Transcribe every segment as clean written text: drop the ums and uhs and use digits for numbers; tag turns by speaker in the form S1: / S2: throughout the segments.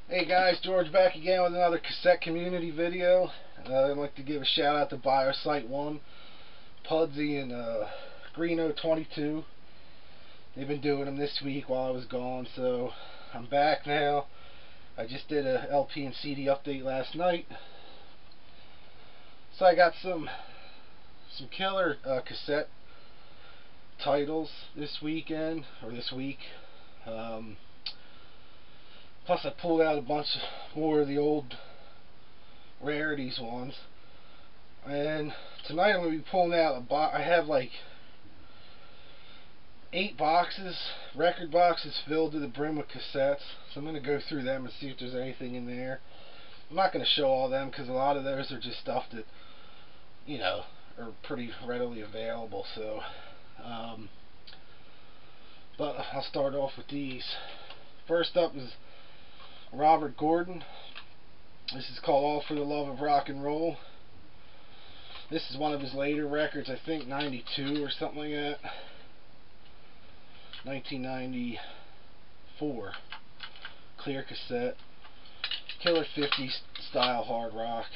S1: Hey guys, George back again with another Cassette Community video. I'd like to give a shout out to BioSite1, Pudsey, and Greeno22. They've been doing them this week while I was gone, so I'm back now. I just did a LP and CD update last night. So I got some killer cassette titles this week. Plus I pulled out a bunch more of the old rarities ones. And tonight I'm going to be pulling out I have like 8 boxes, record boxes filled to the brim with cassettes. So I'm going to go through them and see if there's anything in there. I'm not going to show all of them because a lot of those are just stuff that, you know, are pretty readily available. So, but I'll start off with these. First up is Robert Gordon. This is called All for the Love of Rock and Roll. This is one of his later records, I think 92 or something like that. 1994. Clear cassette. Killer 50s style hard rock.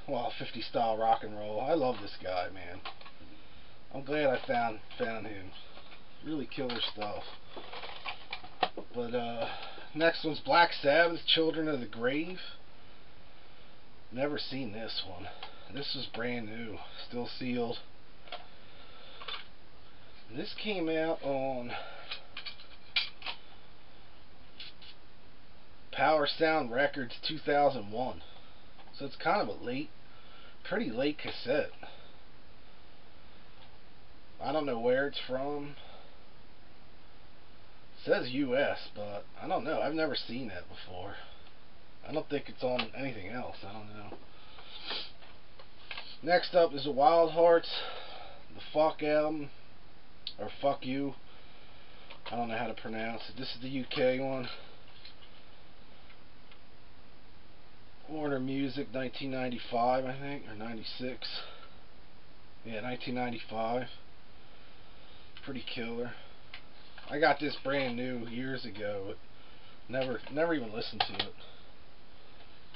S1: Well, 50 style rock and roll. I love this guy, man. I'm glad I found him. Really killer stuff. But next one's Black Sabbath, Children of the Grave. Never seen this one. This is brand new, still sealed. This came out on Power Sound Records 2001. So it's kind of a pretty late cassette. I don't know where it's from. It says US, but I don't know. I've never seen that before. I don't think it's on anything else. I don't know. Next up is the Wild Hearts, the Fuck album, or Fuck You. I don't know how to pronounce it. This is the UK one. Warner Music, 1995, I think, or 96. Yeah, 1995. Pretty killer. I got this brand new years ago. Never even listened to it.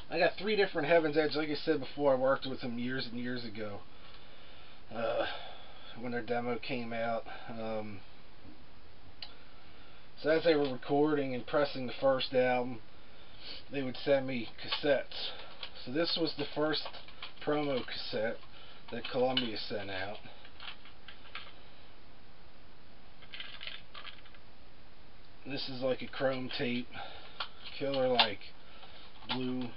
S1: I got 3 different Heaven's Edge. Like I said before, I worked with them years and years ago. When their demo came out. So as they were recording and pressing the first album, they would send me cassettes. So this was the first promo cassette that Columbia sent out. This is like a chrome tape, killer like blue.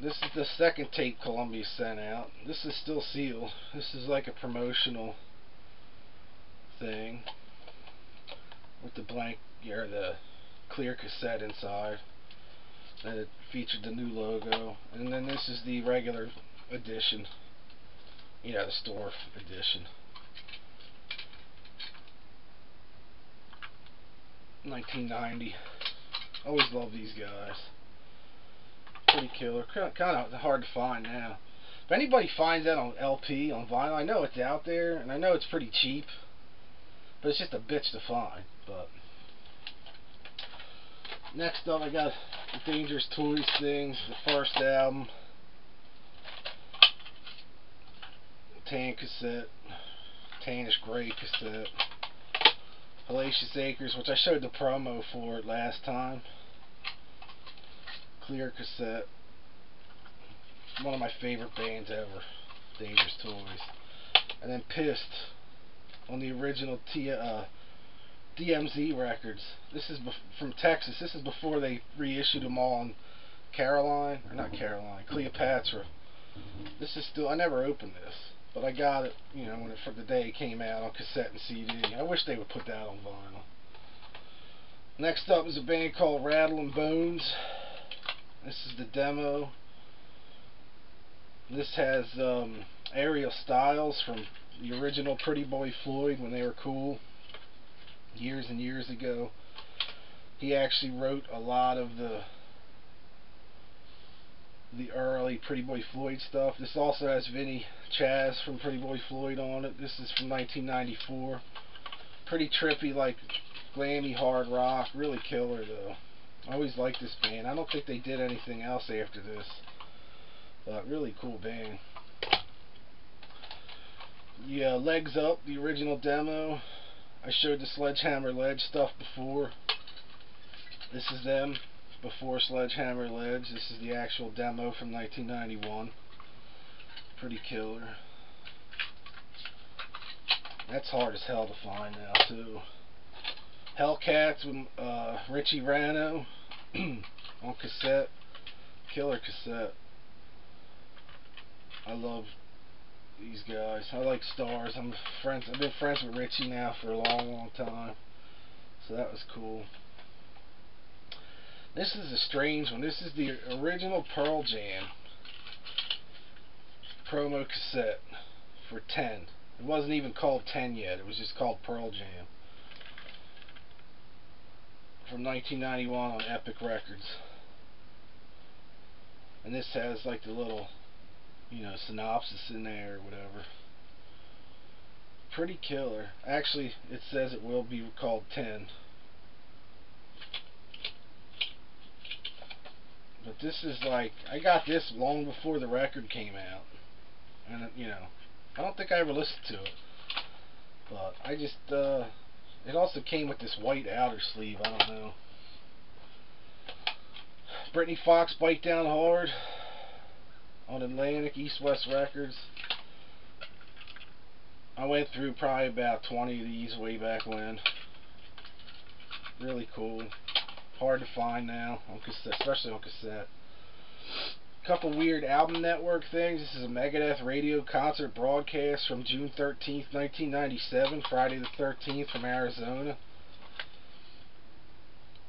S1: This is the second tape Columbia sent out. This is still sealed. This is like a promotional thing with the blank, or the clear cassette inside. And it featured the new logo. And then this is the regular edition. You know, the store edition. 1990. Always love these guys. Pretty killer. Kind of hard to find now. If anybody finds that on LP, on vinyl, I know it's out there, and I know it's pretty cheap, but it's just a bitch to find. But next up, I got the Dangerous Toys things, the first album, tan cassette, tannish gray cassette. Hellacious Acres, which I showed the promo for it last time. Clear cassette. One of my favorite bands ever, Dangerous Toys. And then Pissed on the original DMZ records. This is from Texas. This is before they reissued them all on Cleopatra. This is still, I never opened this, but I got it, you know, for the day it came out on cassette and CD. I wish they would put that on vinyl. Next up is a band called Rattling Bones. This is the demo. This has Ariel Styles from the original Pretty Boy Floyd when they were cool, years and years ago. He actually wrote a lot of the early Pretty Boy Floyd stuff. This also has Vinny Chaz from Pretty Boy Floyd on it. This is from 1994. Pretty trippy, like glammy hard rock. Really killer though. I always liked this band. I don't think they did anything else after this. But really cool band. Yeah, Legs Up, the original demo. I showed the Sledgehammer Ledge stuff before. This is them before Sledgehammer Ledge. This is the actual demo from 1991. Pretty killer. That's hard as hell to find now too. Hellcats with Richie Rano on cassette. Killer cassette. I love these guys. I like Stars. I've been friends with Richie now for a long time. So that was cool. This is a strange one. This is the original Pearl Jam promo cassette for 10. It wasn't even called 10 yet. It was just called Pearl Jam. From 1991 on Epic Records. And this has like the little, synopsis in there or whatever. Pretty killer. Actually, it says it will be called 10. But this is like, I got this long before the record came out. And, I don't think I ever listened to it. But I just, it also came with this white outer sleeve, I don't know. Brittany Fox, Bite Down Hard on Atlantic, East-West Records. I went through probably about 20 of these way back when. Really cool. Hard to find now, on cassette, especially on cassette. Couple weird album network things. This is a Megadeth radio concert broadcast from June 13th, 1997, Friday the 13th from Arizona.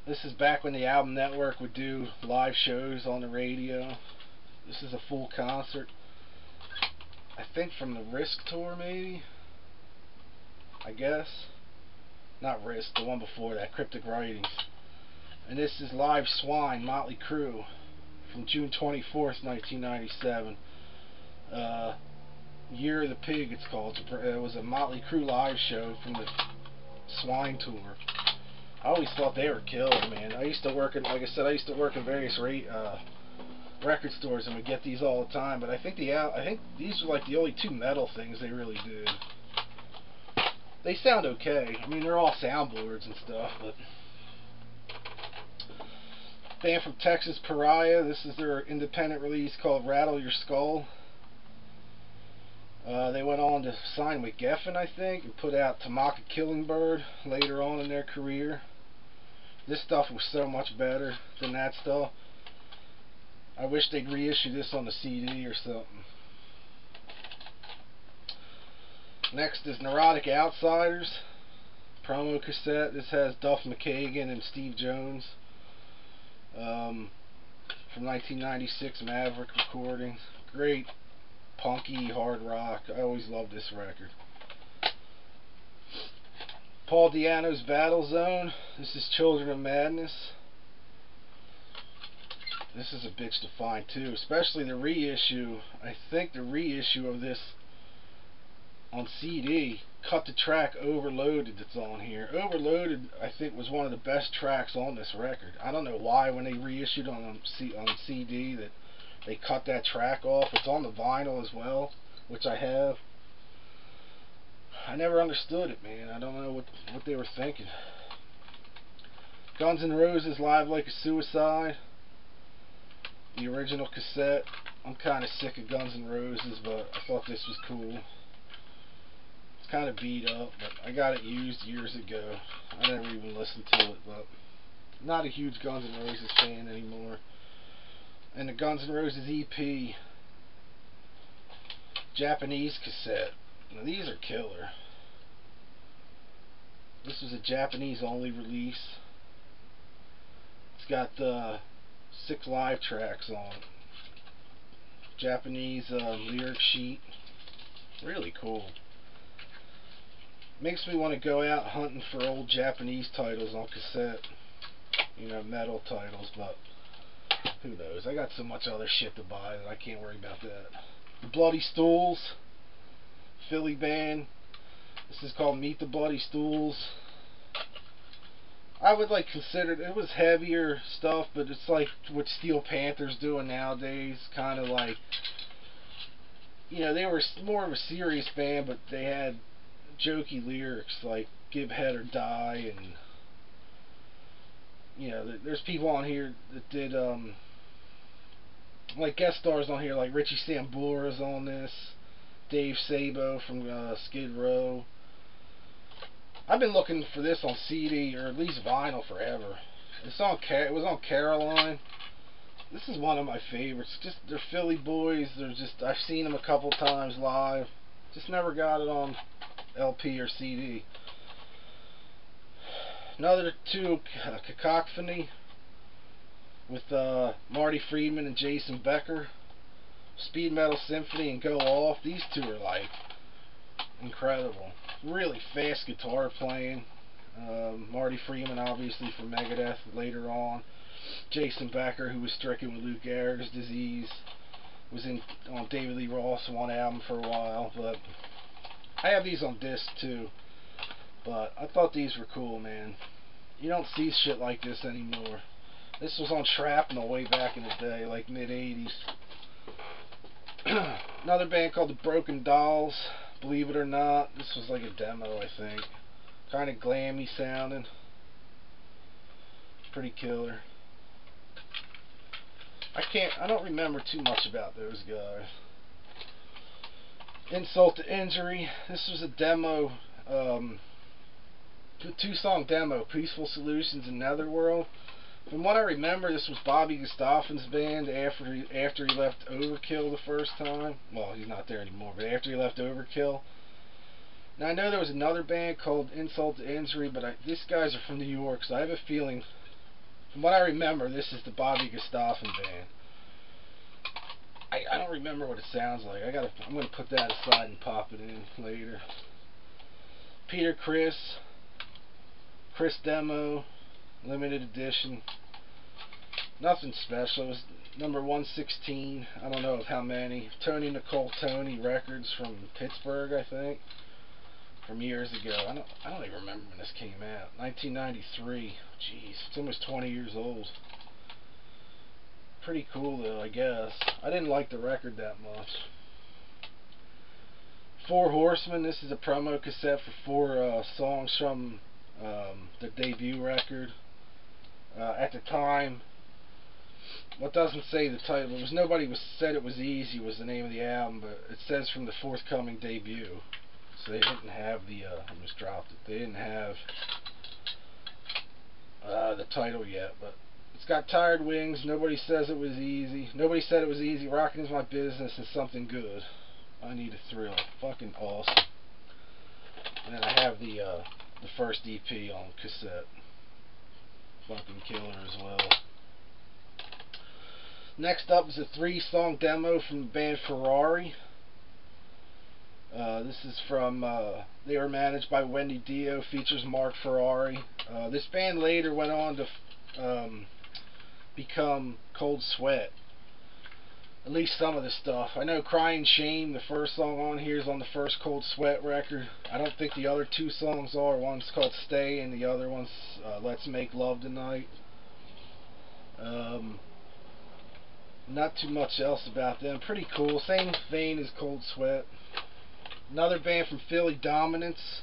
S1: This is back when the album network would do live shows on the radio. This is a full concert. I think from the Risk tour, maybe? I guess. Not Risk, the one before that, Cryptic Writings. And this is Live Swine, Motley Crue, from June 24th, 1997. Year of the Pig, it's called. It was a Motley Crue live show from the Swine tour. I always thought they were killer, man. I used to work in, like I said, I used to work in various record stores and would get these all the time. But I think these are like the only two metal things they really did. They sound okay. I mean, they're all soundboards and stuff, but. Band from Texas, Pariah. This is their independent release called Rattle Your Skull. They went on to sign with Geffen, I think, and put out Tamaka Killing Bird later on in their career. This stuff was so much better than that stuff. I wish they'd reissue this on the CD or something. Next is Neurotic Outsiders promo cassette. This has Duff McKagan and Steve Jones. From 1996 Maverick recordings. Great punky hard rock. I always loved this record. Paul Di'Anno's Battle Zone. This is Children of Madness. This is a bitch to find too, especially the reissue. I think the reissue of this on CD cut the track Overloaded that's on here. Overloaded, I think, was one of the best tracks on this record. I don't know why when they reissued on CD that they cut that track off. It's on the vinyl as well, which I have. I never understood it, man. I don't know what they were thinking. Guns N' Roses, Live Like a Suicide. The original cassette. I'm kind of sick of Guns N' Roses, but I thought this was cool. It's kind of beat up, but I got it used years ago. I never even listened to it, but not a huge Guns N' Roses fan anymore. And the Guns N' Roses EP. Japanese cassette. Now these are killer. This was a Japanese only release. It's got 6 live tracks on it. Japanese lyric sheet. Really cool. Makes me want to go out hunting for old Japanese titles on cassette. Metal titles, but who knows? I got so much other shit to buy that I can't worry about that. The Bloody Stools, Philly band. This is called Meet the Bloody Stools. I would like consider it was heavier stuff, but it's like what Steel Panther's doing nowadays, kind of like, you know, they were more of a serious band, but they had jokey lyrics like "Give Head or Die," and you know, there's people on here that did like guest stars on here, like Richie Sambora's on this, Dave Sabo from Skid Row. I've been looking for this on CD or at least vinyl forever. It was on Caroline. This is one of my favorites. Just they're Philly boys. I've seen them a couple times live. Just never got it on LP or CD. Another two, Cacophony with Marty Freeman and Jason Becker. Speed Metal Symphony and Go Off. These two are like incredible. Really fast guitar playing. Marty Freeman, obviously, from Megadeth later on. Jason Becker, who was stricken with Lou Gehrig's disease, was on David Lee Roth's one album for a while. But I have these on disc too. But I thought these were cool, man. You don't see shit like this anymore. This was on Shrapnel way back in the day, like mid-'80s. Another band called the Broken Dolls. Believe it or not, this was like a demo, I think. Kind of glammy sounding. Pretty killer. I don't remember too much about those guys. Insult to Injury. This was a demo, two-song demo, Peaceful Solutions and Netherworld. From what I remember, this was Bobby Gustafson's band after he left Overkill the first time. Well, he's not there anymore, but after he left Overkill. Now, I know there was another band called Insult to Injury, but these guys are from New York, so I have a feeling, from what I remember, this is the Bobby Gustafson band. I don't remember what it sounds like. I'm gonna put that aside and pop it in later. Peter Criss demo, limited edition. Nothing special. It was number 116. I don't know of how many. Tony Nicole Tony Records from Pittsburgh, I think, from years ago. I don't even remember when this came out. 1993. Jeez, it's almost 20 years old. Pretty cool though, I guess. I didn't like the record that much. Four Horsemen. This is a promo cassette for 4 songs from the debut record. At the time, what doesn't say the title, was Nobody Said It Was Easy was the name of the album, but it says from the forthcoming debut. So they didn't have the I just dropped it. They didn't have the title yet, but it's got Tired Wings, Nobody Says It Was Easy, Nobody Said It Was Easy, Rockin' Is My Business, and Something Good. I Need a Thrill. Fucking awesome. And then I have the first EP on cassette. Fucking killer as well. Next up is a 3-song demo from the band Ferrari. This is from, they were managed by Wendy Dio, features Mark Ferrari. This band later went on to become Cold Sweat. At least some of the stuff. I know Crying Shame, the first song on here, is on the first Cold Sweat record. I don't think the other 2 songs are. One's called Stay and the other one's Let's Make Love Tonight. Not too much else about them. Pretty cool. Same vein as Cold Sweat. Another band from Philly, Dominance.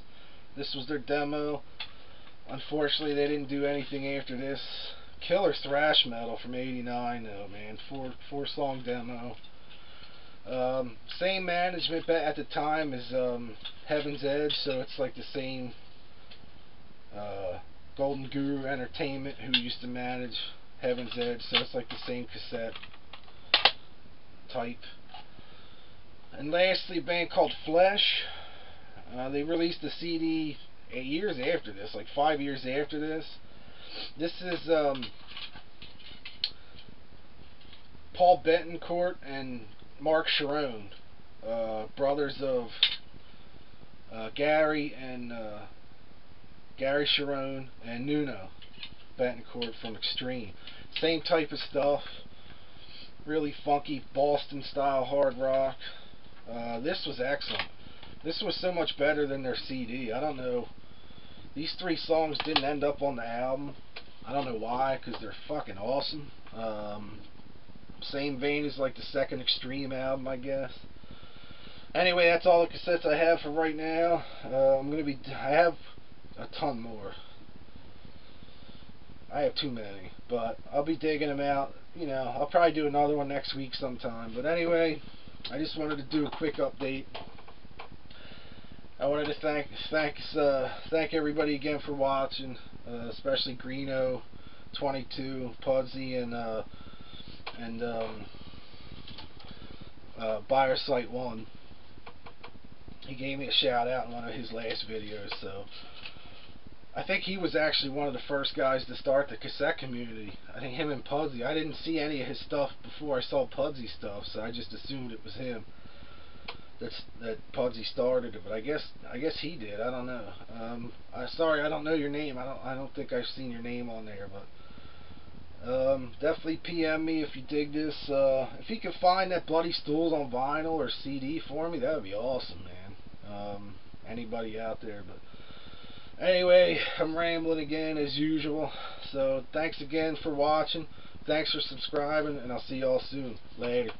S1: This was their demo. Unfortunately, they didn't do anything after this. Killer thrash metal from '89 though, man. 4-song demo. Same management at the time as Heaven's Edge, so it's like the same Golden Guru Entertainment who used to manage Heaven's Edge, so it's like the same cassette type. And lastly, a band called Flesh. They released a CD 8 years after this, like 5 years after this. This is Paul Betancourt and Mark Sharon, brothers of Gary Sharon and Nuno Betancourt from Extreme. Same type of stuff. Really funky Boston style hard rock. This was excellent. This was so much better than their CD. I don't know. These 3 songs didn't end up on the album. I don't know why, because they're fucking awesome. Same vein as like the second Extreme album, I guess. Anyway, that's all the cassettes I have for right now. I have a ton more. I have too many, but I'll be digging them out. You know, I'll probably do another one next week sometime. But anyway, I just wanted to do a quick update. I wanted to thank everybody again for watching, especially Greeno, 22, Pudsey, and Buyer Site 1. He gave me a shout out in one of his last videos, so I think he was actually one of the first guys to start the Cassette Community. I think him and Pudsey. I didn't see any of his stuff before I saw Pudsey stuff, so I just assumed it was him that Pudsey started it. But I guess he did. I don't know. Sorry, I don't know your name. I don't think I've seen your name on there, but definitely PM me if you dig this. If you can find that Bloody Stools on vinyl or CD for me, that would be awesome, man. Anybody out there, but anyway, I'm rambling again as usual. So thanks again for watching. Thanks for subscribing, and I'll see y'all soon. Later.